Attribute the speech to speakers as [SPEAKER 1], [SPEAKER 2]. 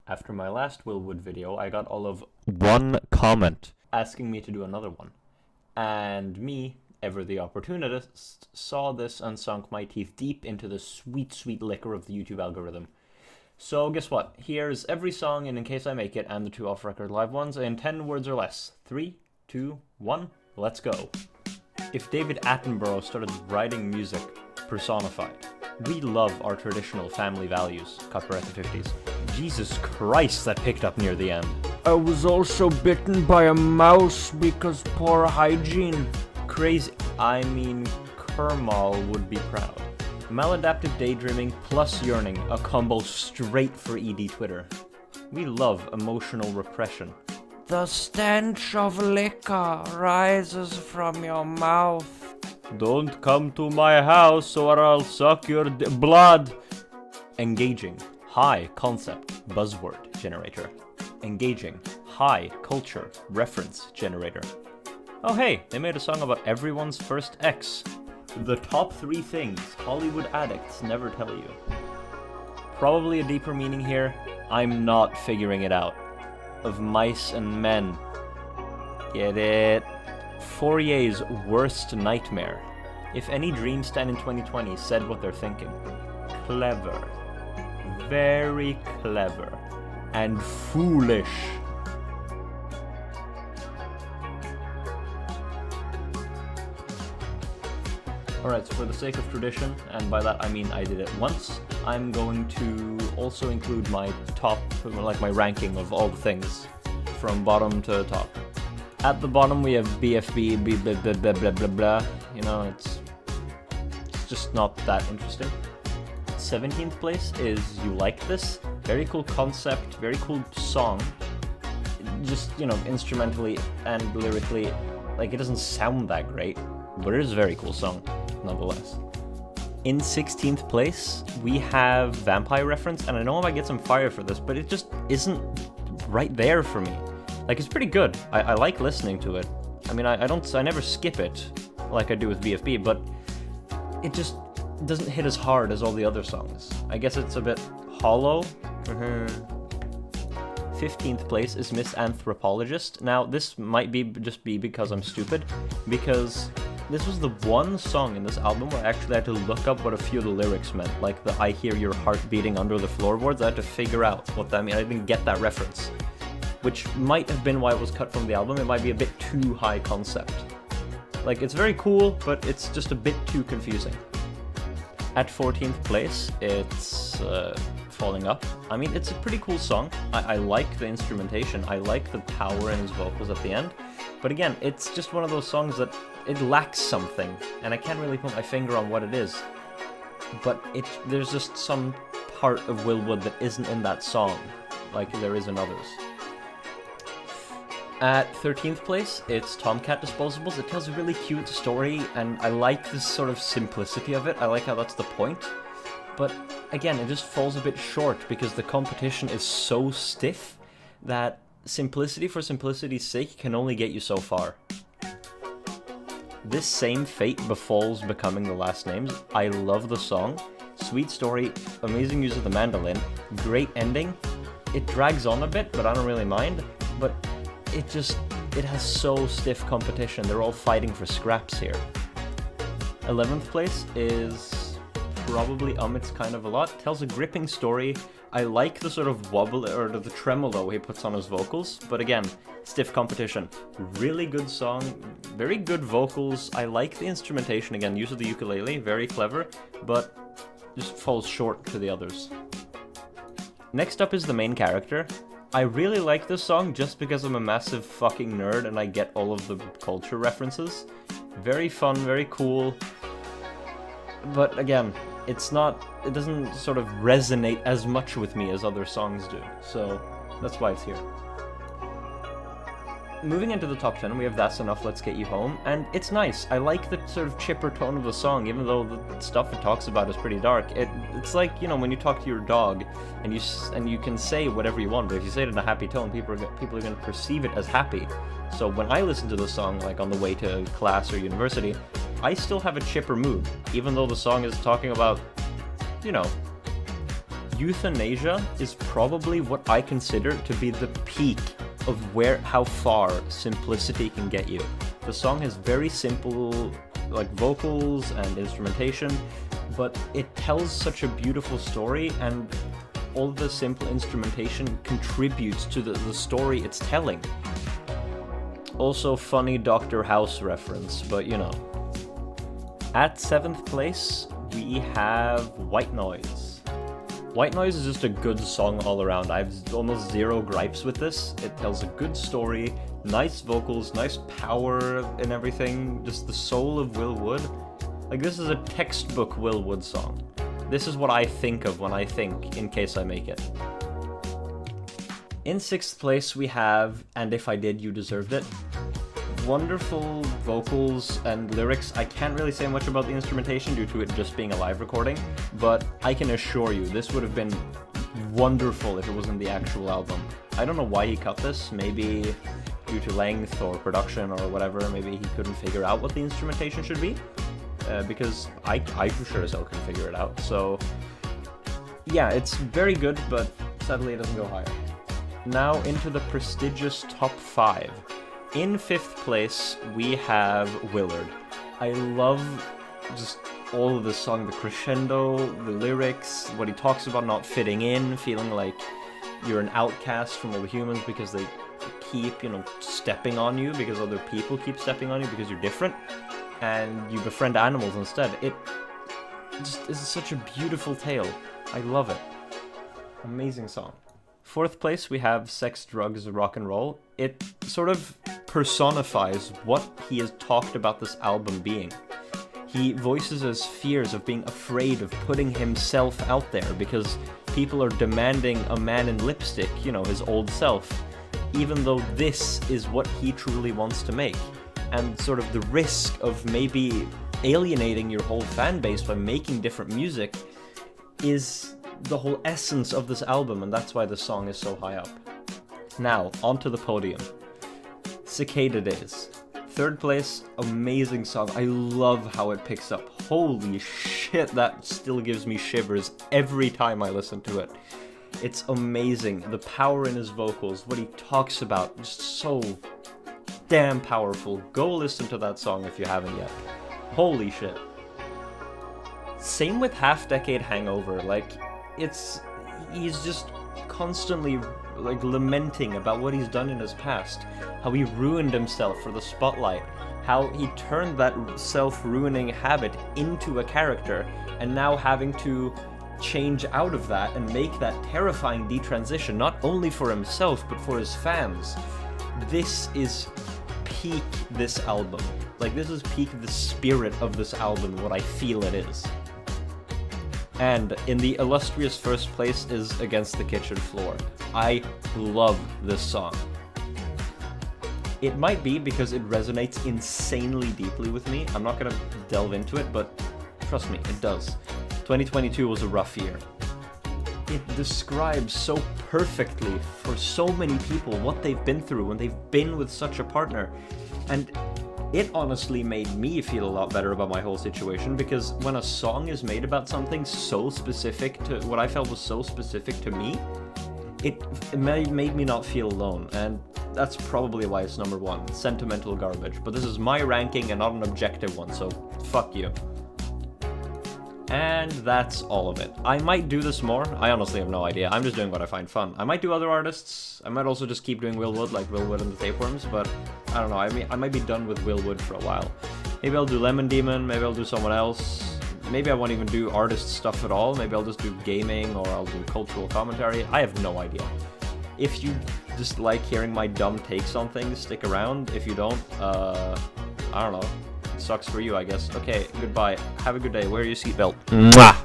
[SPEAKER 1] After my last Willwood video, I got all of one comment asking me to do another one. And me, ever the opportunist, saw this and sunk my teeth deep into the sweet, sweet liquor of the YouTube algorithm. So guess what? Here's every song in Case I Make It and the two off-record live ones in 10 words or less. 3, 2, 1, let's go. If David Attenborough started writing music personified, we love our traditional family values. Copyright the 50s. Jesus Christ, that picked up near the end.
[SPEAKER 2] I was also bitten by a mouse because poor hygiene.
[SPEAKER 1] Crazy. I mean, Kermal would be proud. Maladaptive daydreaming plus yearning, a combo straight for ED Twitter. We love emotional repression.
[SPEAKER 2] The stench of liquor rises from your mouth.
[SPEAKER 1] Don't come to my house or I'll suck your blood. Engaging, high concept, buzzword generator. Engaging, high culture, reference generator. Oh hey, they made a song about everyone's first ex. The top 3 things Hollywood addicts never tell you. Probably a deeper meaning here. I'm not figuring it out. Of mice and men. Get it? Fourier's worst nightmare. If any dream stand in 2020 said what they're thinking. Clever. Very clever. And foolish. Alright, so for the sake of tradition, and by that I mean I did it once, I'm going to also include my top, like my ranking of all the things, from bottom to top. At the bottom we have BFB, blah blah blah blah blah blah, you know, it's just not that interesting. 17th place is You Like This, very cool concept, very cool song, just, you know, instrumentally and lyrically, like it doesn't sound that great, but it is a very cool song. Nonetheless. In 16th place, we have Vampire Reference, and I know I might get some fire for this, but it just isn't right there for me. Like, it's pretty good. I like listening to it. I mean, I never skip it like I do with VFB, but it just doesn't hit as hard as all the other songs. I guess it's a bit hollow. 15th place is Miss Anthropologist. Now, this might just be because I'm stupid, because this was the one song in this album where I actually had to look up what a few of the lyrics meant, like the I hear your heart beating under the floorboards. I had to figure out what that meant. I didn't get that reference, which might have been why it was cut from the album. It might be a bit too high concept. Like, it's very cool, but it's just a bit too confusing. At 14th place, it's Falling Up. I mean, it's a pretty cool song. I like the instrumentation. I like the power in his vocals at the end. But again, it's just one of those songs that it lacks something, and I can't really put my finger on what it is. But there's just some part of Willwood that isn't in that song, like there is in others. At 13th place, it's Tomcat Disposables. It tells a really cute story, and I like this sort of simplicity of it. I like how that's the point. But again, it just falls a bit short because the competition is so stiff that simplicity for simplicity's sake can only get you so far. This same fate befalls Becoming the Last Names. I love the song. Sweet story, amazing use of the mandolin, great ending. It drags on a bit, but I don't really mind. But it has so stiff competition. They're all fighting for scraps here. 11th place is probably It's Kind of a Lot. Tells a gripping story. I like the sort of wobble or the tremolo he puts on his vocals, but again, stiff competition. Really good song, very good vocals. I like the instrumentation again, use of the ukulele, very clever, but just falls short to the others. Next up is The Main Character. I really like this song just because I'm a massive fucking nerd and I get all of the culture references. Very fun, very cool, but again, it doesn't sort of resonate as much with me as other songs do, so that's why it's here. Moving into the top 10, we have That's Enough, Let's Get You Home, and it's nice. I like the sort of chipper tone of the song, even though the stuff it talks about is pretty dark. It's like, you know, when you talk to your dog, and you can say whatever you want, but if you say it in a happy tone, people are going to perceive it as happy. So when I listen to the song, like on the way to class or university, I still have a chipper mood, even though the song is talking about, you know, Euthanasia is probably what I consider to be the peak of how far simplicity can get you. The song has very simple like vocals and instrumentation, but it tells such a beautiful story, and all the simple instrumentation contributes to the story it's telling. Also funny Dr. House reference, but you know. At 7th place, we have White Noise. White Noise is just a good song all around. I have almost zero gripes with this. It tells a good story, nice vocals, nice power and everything. Just the soul of Will Wood. Like, this is a textbook Will Wood song. This is what I think of when I think In Case I Make It. In 6th place, we have And If I Did, You Deserved It. Wonderful vocals and lyrics. I can't really say much about the instrumentation due to it just being a live recording, but I can assure you this would have been wonderful if it wasn't the actual album. I don't know why he cut this, maybe due to length or production or whatever, maybe he couldn't figure out what the instrumentation should be, because I for sure as hell couldn't figure it out. So yeah, it's very good, but sadly it doesn't go higher. Now into the prestigious top 5. In 5th place, we have Willard. I love just all of the song, the crescendo, the lyrics, what he talks about not fitting in, feeling like you're an outcast from all the humans because they keep, you know, stepping on you, because other people keep stepping on you because you're different, and you befriend animals instead. It just is such a beautiful tale. I love it. Amazing song. 4th place, we have Sex, Drugs, Rock and Roll. It sort of personifies what he has talked about this album being. He voices his fears of being afraid of putting himself out there because people are demanding a man in lipstick, you know, his old self, even though this is what he truly wants to make. And sort of the risk of maybe alienating your whole fan base by making different music is the whole essence of this album, and that's why the song is so high up. Now, onto the podium. Cicada Days. 3rd place, amazing song. I love how it picks up. Holy shit, that still gives me shivers every time I listen to it. It's amazing. The power in his vocals, what he talks about, just so damn powerful. Go listen to that song if you haven't yet. Holy shit. Same with Half Decade Hangover. Like, he's just constantly like lamenting about what he's done in his past, how he ruined himself for the spotlight, how he turned that self-ruining habit into a character, and now having to change out of that and make that terrifying detransition, not only for himself but for his fans. This is peak this album. Like, this is peak the spirit of this album, what I feel it is. And in the illustrious 1st place is Against the Kitchen Floor. I love this song. It might be because it resonates insanely deeply with me. I'm not gonna delve into it, but trust me, it does. 2022 was a rough year. It describes so perfectly for so many people what they've been through when they've been with such a partner. And it honestly made me feel a lot better about my whole situation, because when a song is made about something so specific to what I felt was so specific to me, it made me not feel alone, and that's probably why it's number 1. Sentimental garbage. But this is my ranking and not an objective one, so fuck you. And that's all of it. I might do this more. I honestly have no idea. I'm just doing what I find fun. I might do other artists. I might also just keep doing Will Wood, like Will Wood and the Tapeworms, but I don't know. I might be done with Will Wood for a while. Maybe I'll do Lemon Demon, maybe I'll do someone else. Maybe I won't even do artist stuff at all. Maybe I'll just do gaming, or I'll do cultural commentary. I have no idea. If you just like hearing my dumb takes on things, stick around. If you don't, I don't know. Sucks for you, I guess. Okay, goodbye. Have a good day. Wear your seatbelt. Mwah!